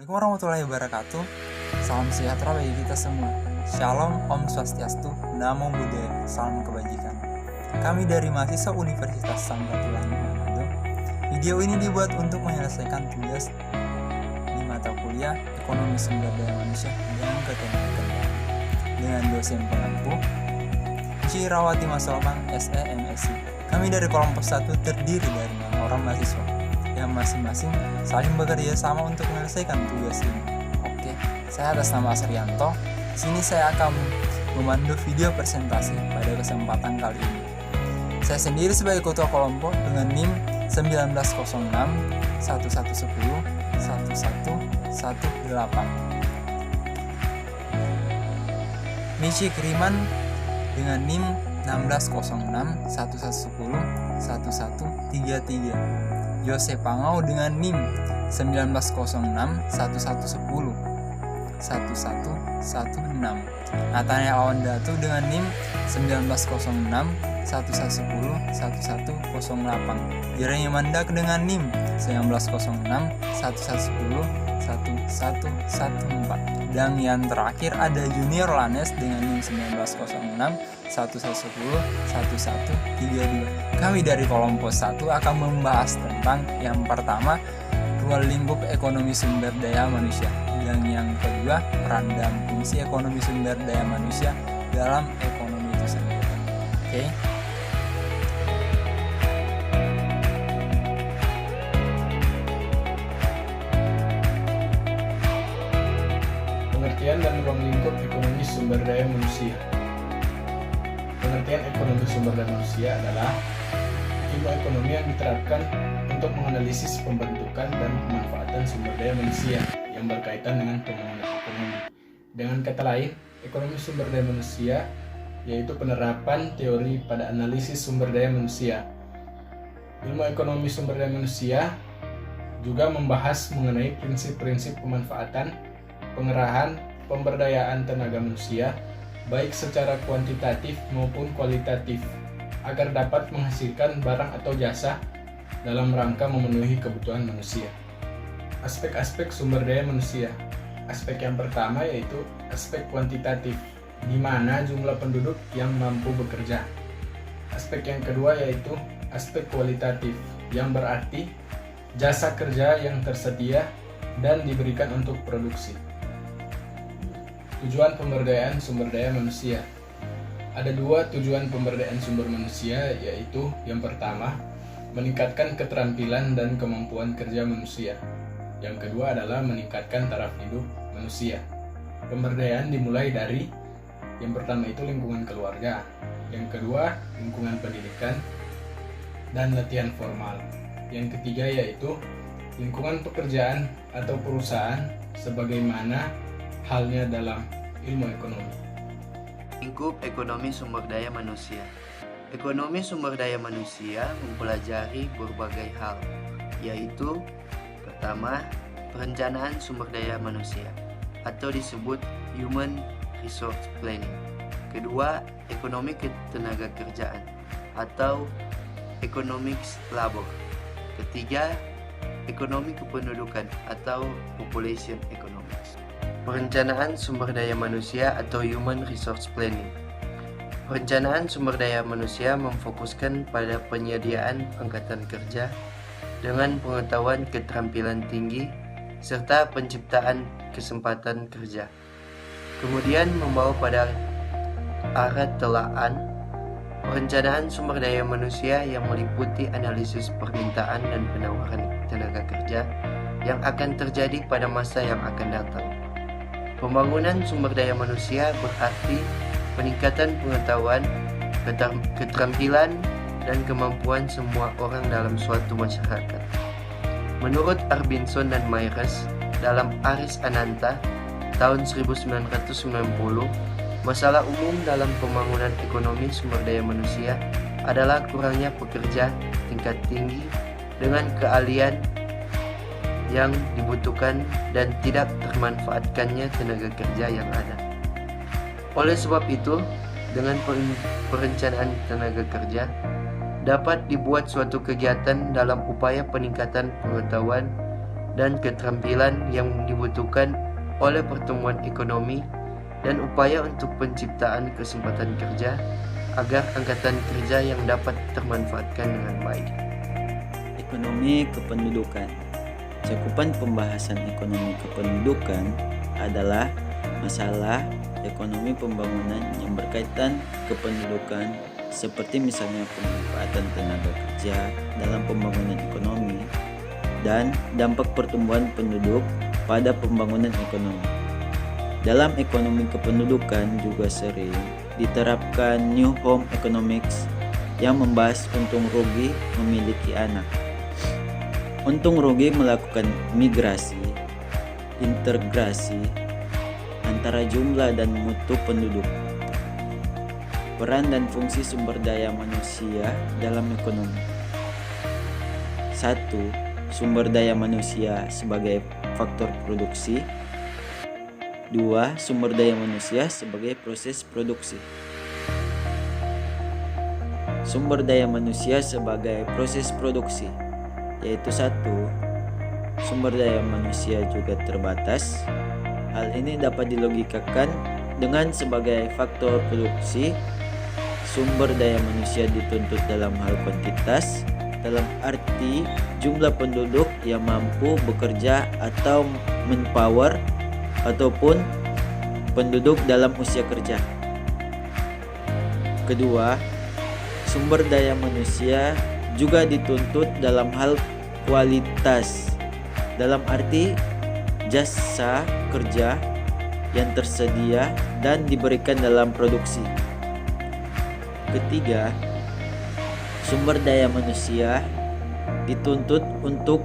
Assalamualaikum warahmatullahi wabarakatuh. Salam sejahtera bagi kita semua. Shalom, Om Swastiastu, Namo Buddhaya, salam kebajikan. Kami dari mahasiswa Universitas Samratulangi Manado. Video ini dibuat untuk menyelesaikan tugas di mata kuliah Ekonomi Sumber Daya Manusia dan Ketenagakerjaan dengan dosen pengampu Cirawati Masolman, SE MSc. Kami dari kelompok 1 terdiri dari 6 orang mahasiswa yang masing-masing saling bekerja sama untuk menyelesaikan tugas ini. Oke, saya atas nama Asrianto. Di sini saya akan memandu video presentasi pada kesempatan kali ini. Saya sendiri sebagai ketua kelompok dengan NIM 1906 1110 1118. Michi Kriman dengan NIM 1606 1110 1133. Jose Pangau dengan NIM 1906 1110 1116. Nathaniel Awandatu dengan NIM 1906 1110 1108. Jeremy Mandak dengan NIM 1906 1110 1114. Dan yang terakhir ada Junior Lanes dengan NIM 1906 1110 1132. Kami dari kelompok 1 akan membahas tentang yang pertama, ruang lingkup ekonomi sumber daya manusia, dan yang kedua, peran dan fungsi ekonomi sumber daya manusia dalam ekonomi itu sendiri. Oke. Pengertian dan ruang lingkup ekonomi sumber daya manusia. Pengertian ekonomi sumber daya manusia adalah ilmu ekonomi yang diterapkan untuk menganalisis pembentukan dan pemanfaatan sumber daya manusia yang berkaitan dengan pembangunan ekonomi. Dengan kata lain, ekonomi sumber daya manusia yaitu penerapan teori pada analisis sumber daya manusia. Ilmu ekonomi sumber daya manusia juga membahas mengenai prinsip-prinsip pemanfaatan, pengerahan, pemberdayaan tenaga manusia, baik secara kuantitatif maupun kualitatif, agar dapat menghasilkan barang atau jasa dalam rangka memenuhi kebutuhan manusia. Aspek-aspek sumber daya manusia. Aspek yang pertama yaitu aspek kuantitatif, di mana jumlah penduduk yang mampu bekerja. Aspek yang kedua yaitu aspek kualitatif, yang berarti jasa kerja yang tersedia dan diberikan untuk produksi. Tujuan pemberdayaan sumber daya manusia. Ada dua tujuan pemberdayaan sumber manusia, yaitu yang pertama, meningkatkan keterampilan dan kemampuan kerja manusia. Yang kedua adalah meningkatkan taraf hidup manusia. Pemberdayaan dimulai dari yang pertama itu lingkungan keluarga, yang kedua lingkungan pendidikan dan latihan formal. Yang ketiga yaitu lingkungan pekerjaan atau perusahaan sebagaimana halnya dalam ilmu ekonomi. Lingkup ekonomi sumber daya manusia. Ekonomi sumber daya manusia mempelajari berbagai hal, yaitu pertama, perencanaan sumber daya manusia atau disebut human resource planning. Kedua, ekonomi ketenagakerjaan atau economics labor. Ketiga, ekonomi kependudukan atau population economics. Perencanaan sumber daya manusia atau human resource planning. Perencanaan sumber daya manusia memfokuskan pada penyediaan angkatan kerja dengan pengetahuan keterampilan tinggi serta penciptaan kesempatan kerja. Kemudian membawa pada arah telaah perencanaan sumber daya manusia yang meliputi analisis permintaan dan penawaran tenaga kerja yang akan terjadi pada masa yang akan datang. Pembangunan sumber daya manusia berarti peningkatan pengetahuan, keterampilan, dan kemampuan semua orang dalam suatu masyarakat. Menurut Arbinson dan Myers dalam Aris Ananta tahun 1990, masalah umum dalam pembangunan ekonomi sumber daya manusia adalah kurangnya pekerja tingkat tinggi dengan keahlian yang dibutuhkan dan tidak termanfaatkannya tenaga kerja yang ada. Oleh sebab itu, dengan perencanaan tenaga kerja dapat dibuat suatu kegiatan dalam upaya peningkatan pengetahuan, dan keterampilan yang dibutuhkan oleh pertumbuhan ekonomi dan upaya untuk penciptaan kesempatan kerja agar angkatan kerja yang dapat termanfaatkan dengan baik. Ekonomi kependudukan. Cakupan pembahasan ekonomi kependudukan adalah masalah ekonomi pembangunan yang berkaitan kependudukan, seperti misalnya pemanfaatan tenaga kerja dalam pembangunan ekonomi dan dampak pertumbuhan penduduk pada pembangunan ekonomi. Dalam ekonomi kependudukan juga sering diterapkan New Home Economics yang membahas untung rugi memiliki anak. Untung rugi melakukan migrasi, integrasi antara jumlah dan mutu penduduk. Peran dan fungsi sumber daya manusia dalam ekonomi. 1. Sumber daya manusia sebagai faktor produksi. 2. Sumber daya manusia sebagai proses produksi. Sumber daya manusia sebagai proses produksi, yaitu 1. Sumber daya manusia juga terbatas. Hal ini dapat dilogikakan dengan sebagai faktor produksi. Sumber daya manusia dituntut dalam hal kuantitas, dalam arti jumlah penduduk yang mampu bekerja atau manpower, ataupun penduduk dalam usia kerja. Kedua, sumber daya manusia juga dituntut dalam hal kualitas, dalam arti jasa kerja yang tersedia dan diberikan dalam produksi. Ketiga, sumber daya manusia dituntut untuk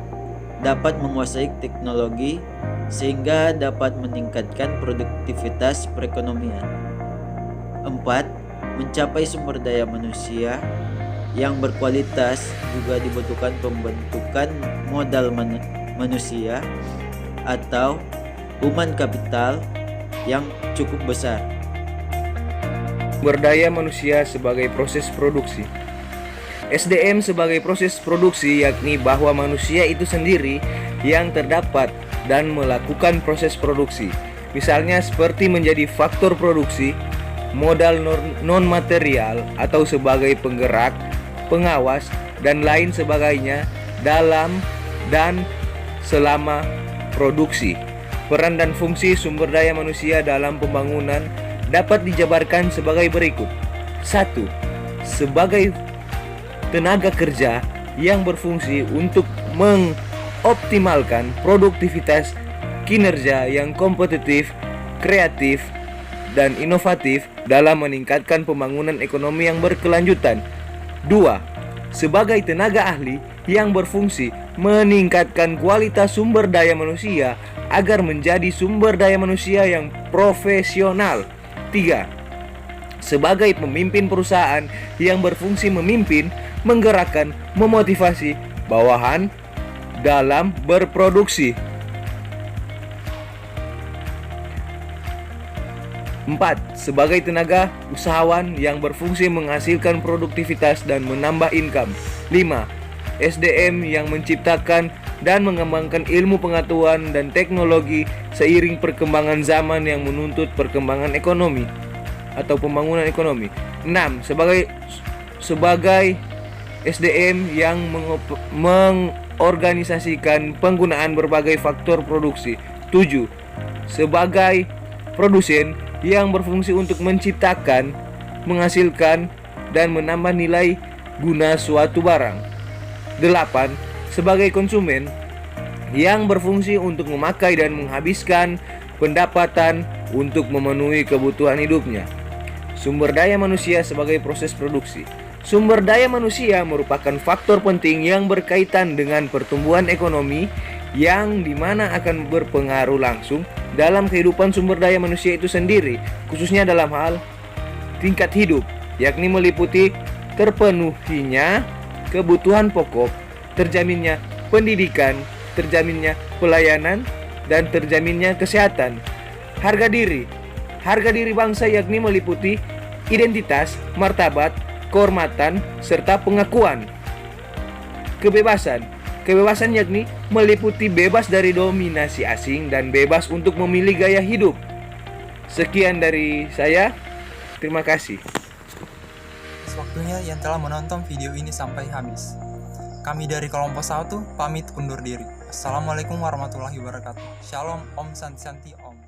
dapat menguasai teknologi sehingga dapat meningkatkan produktivitas perekonomian. 4. Mencapai sumber daya manusia yang berkualitas juga dibutuhkan pembentukan modal manusia atau human capital yang cukup besar. Sumber daya manusia sebagai proses produksi. SDM sebagai proses produksi yakni bahwa manusia itu sendiri yang terdapat dan melakukan proses produksi. Misalnya seperti menjadi faktor produksi, modal non-material atau sebagai penggerak, pengawas, dan lain sebagainya dalam dan selama produksi. Peran dan fungsi sumber daya manusia dalam pembangunan dapat dijabarkan sebagai berikut. 1. Sebagai tenaga kerja yang berfungsi untuk mengoptimalkan produktivitas kinerja yang kompetitif, kreatif, dan inovatif dalam meningkatkan pembangunan ekonomi yang berkelanjutan. 2. Sebagai tenaga ahli yang berfungsi meningkatkan kualitas sumber daya manusia agar menjadi sumber daya manusia yang profesional. 3. Sebagai pemimpin perusahaan yang berfungsi memimpin, menggerakkan, memotivasi bawahan dalam berproduksi. 4. Sebagai tenaga usahawan yang berfungsi menghasilkan produktivitas dan menambah income. 5. SDM yang menciptakan dan mengembangkan ilmu pengetahuan dan teknologi seiring perkembangan zaman yang menuntut perkembangan ekonomi atau pembangunan ekonomi. 6. Sebagai SDM yang mengorganisasikan penggunaan berbagai faktor produksi. 7. Sebagai produsen yang berfungsi untuk menciptakan, menghasilkan, dan menambah nilai guna suatu barang. 8. Sebagai konsumen yang berfungsi untuk memakai dan menghabiskan pendapatan untuk memenuhi kebutuhan hidupnya. Sumber daya manusia sebagai proses produksi. Sumber daya manusia merupakan faktor penting yang berkaitan dengan pertumbuhan ekonomi yang dimana akan berpengaruh langsung dalam kehidupan sumber daya manusia itu sendiri, khususnya dalam hal tingkat hidup, yakni meliputi terpenuhinya kebutuhan pokok, terjaminnya pendidikan, terjaminnya pelayanan, dan terjaminnya kesehatan. Harga diri bangsa yakni meliputi identitas, martabat, kehormatan, serta pengakuan. Kebebasan Kebebasan yakni meliputi bebas dari dominasi asing dan bebas untuk memilih gaya hidup. Sekian dari saya. Terima kasih. Waktunya yang telah menonton video ini sampai habis. Kami dari kelompok 1 pamit undur diri. Assalamualaikum warahmatullahi wabarakatuh. Shalom, Om Santi Santi Om.